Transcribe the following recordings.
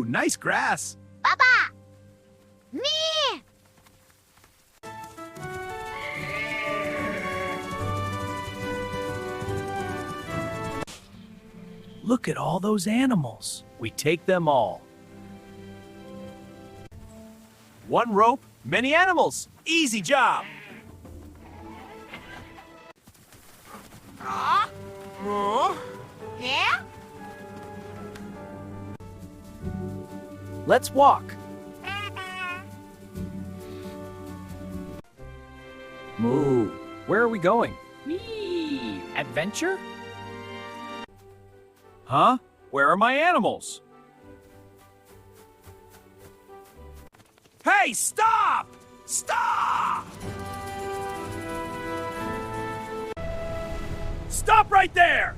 Ooh, nice grass. Papa! Me! Look at all those animals. We take them all. One rope, many animals. Easy job. Yeah? Let's walk. Moo. Where are we going? Whee! Adventure? Huh? Where are my animals? Hey, stop! Stop! Stop right there!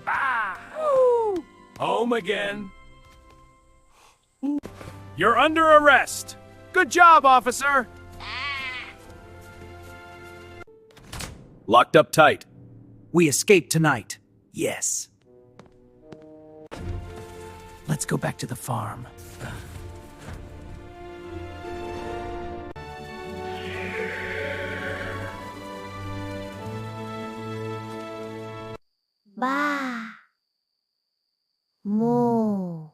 Ah! Home again. You're under arrest. Good job, officer. Locked up tight. We escaped tonight. Yes. Let's go back to the farm. Ba. Moo.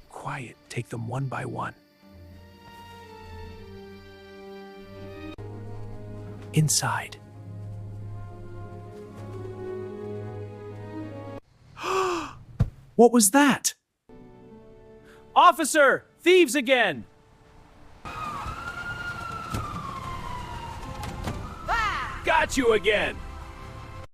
Quiet. Take them one by one. Inside. What was that? Officer! Thieves again! Got you again!